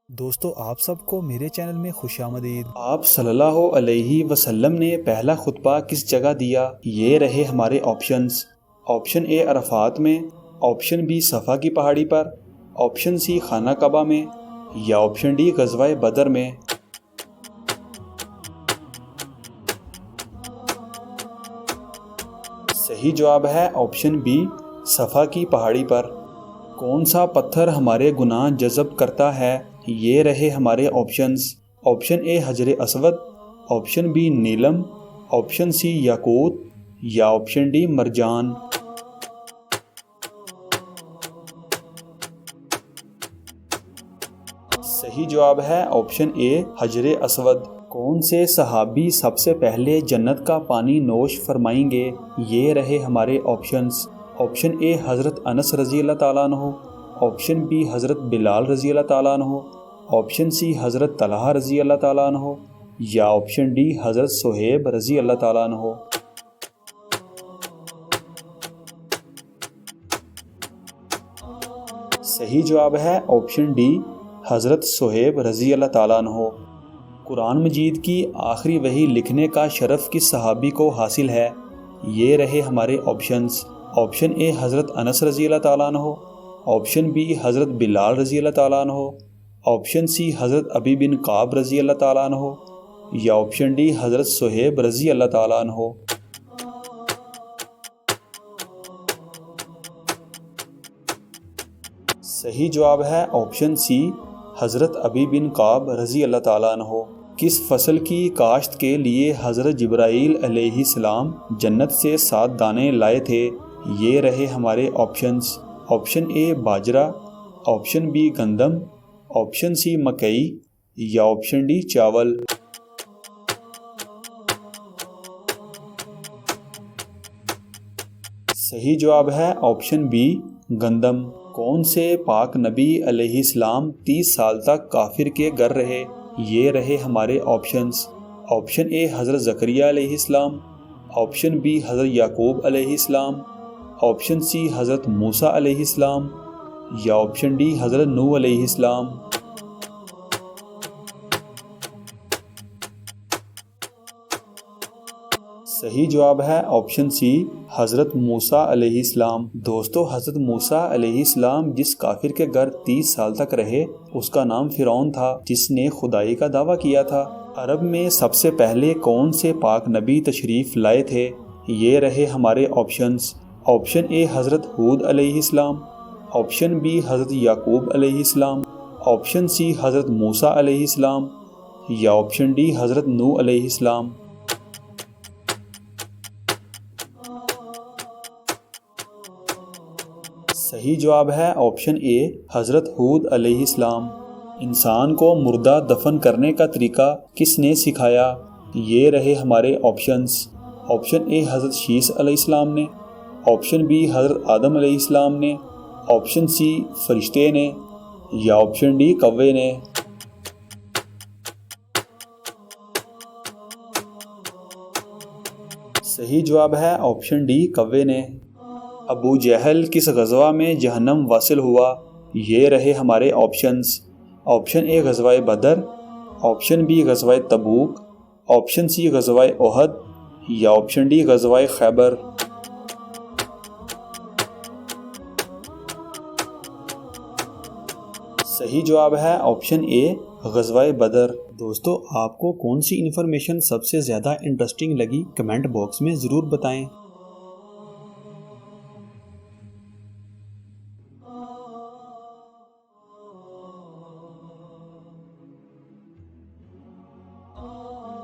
دوستو آپ سب کو میرے چینل میں خوش آمدید۔ آپ صلی اللہ علیہ وسلم نے پہلا خطبہ کس جگہ دیا؟ یہ رہے ہمارے آپشنز۔ آپشن اے عرفات میں، آپشن بی صفا کی پہاڑی پر، آپشن سی خانہ کعبہ میں، یا آپشن ڈی غزوہ بدر میں۔ صحیح جواب ہے آپشن بی صفا کی پہاڑی پر۔ کون سا پتھر ہمارے گناہ جذب کرتا ہے؟ یہ رہے ہمارے آپشنز۔ آپشن اے حجر اسود، آپشن بی نیلم، آپشن سی یاقوت، یا آپشن ڈی مرجان۔ صحیح جواب ہے آپشن اے حجر اسود۔ کون سے صحابی سب سے پہلے جنت کا پانی نوش فرمائیں گے؟ یہ رہے ہمارے آپشنز۔ آپشن اے حضرت انس رضی اللہ تعالیٰ عنہ، آپشن بی حضرت بلال رضی اللہ تعالیٰ عنہ، آپشن سی حضرت طلحہ رضی اللہ تعالیٰ عنہ، یا آپشن ڈی حضرت صہیب رضی اللہ تعالیٰ عنہ۔ صحیح جواب ہے آپشن ڈی حضرت صہیب رضی اللہ تعالیٰ عنہ۔ قرآن مجید کی آخری وحی لکھنے کا شرف کس صحابی کو حاصل ہے؟ یہ رہے ہمارے آپشنز۔ آپشن اے حضرت انس رضی اللہ تعالیٰ عنہ، آپشن بی حضرت بلال رضی اللہ تعالیٰ عنہ، آپشن سی حضرت ابی بن کعب رضی اللہ تعالیٰ عنہ، یا آپشن ڈی حضرت صہیب رضی اللہ تعالیٰ عنہ۔ صحیح جواب ہے آپشن سی حضرت ابی بن کعب رضی اللہ تعالیٰ عنہ۔ کس فصل کی کاشت کے لیے حضرت جبرائیل علیہ السلام جنت سے 7 دانے لائے تھے؟ یہ رہے ہمارے آپشنز۔ آپشن اے باجرہ، آپشن بی گندم، آپشن سی مکئی، یا آپشن ڈی چاول۔ صحیح جواب ہے آپشن بی گندم۔ کون سے پاک نبی علیہ السلام 30 سال تک کافر کے گھر رہے؟ یہ رہے ہمارے آپشنز۔ آپشن اے حضرت زکریا علیہ السلام، آپشن بی حضرت یعقوب علیہ السلام، آپشن سی حضرت موسیٰ علیہ السلام، یا آپشن ڈی حضرت نوح علیہ السلام۔ صحیح جواب ہے آپشن سی حضرت موسیٰ علیہ السلام۔ دوستو حضرت موسیٰ علیہ السلام جس کافر کے گھر 30 سال تک رہے اس کا نام فرعون تھا، جس نے خدائی کا دعویٰ کیا تھا۔ عرب میں سب سے پہلے کون سے پاک نبی تشریف لائے تھے؟ یہ رہے ہمارے آپشنز۔ آپشن اے حضرت ہود علیہ السلام، آپشن بی حضرت یعقوب علیہ السلام، آپشن سی حضرت موسیٰ علیہ السلام، یا آپشن ڈی حضرت نوح علیہ السلام۔ صحیح جواب ہے آپشن اے حضرت ہود علیہ السلام۔ انسان کو مردہ دفن کرنے کا طریقہ کس نے سکھایا؟ یہ رہے ہمارے آپشنز۔ آپشن اے حضرت شیس علیہ السلام نے، آپشن بی حضرت آدم علیہ السلام نے، آپشن سی فرشتے نے، یا آپشن ڈی کوے نے۔ صحیح جواب ہے آپشن ڈی کوے نے۔ ابو جہل کس غزوہ میں جہنم واصل ہوا؟ یہ رہے ہمارے آپشنز۔ آپشن اے غزوہ بدر، آپشن بی غزوہ تبوک، آپشن سی غزوہ احد، یا آپشن ڈی غزوہ خیبر۔ صحیح جواب ہے آپشن اے غزوہ بدر۔ دوستو آپ کو کون سی انفارمیشن سب سے زیادہ انٹرسٹنگ لگی کمنٹ باکس میں ضرور بتائیں۔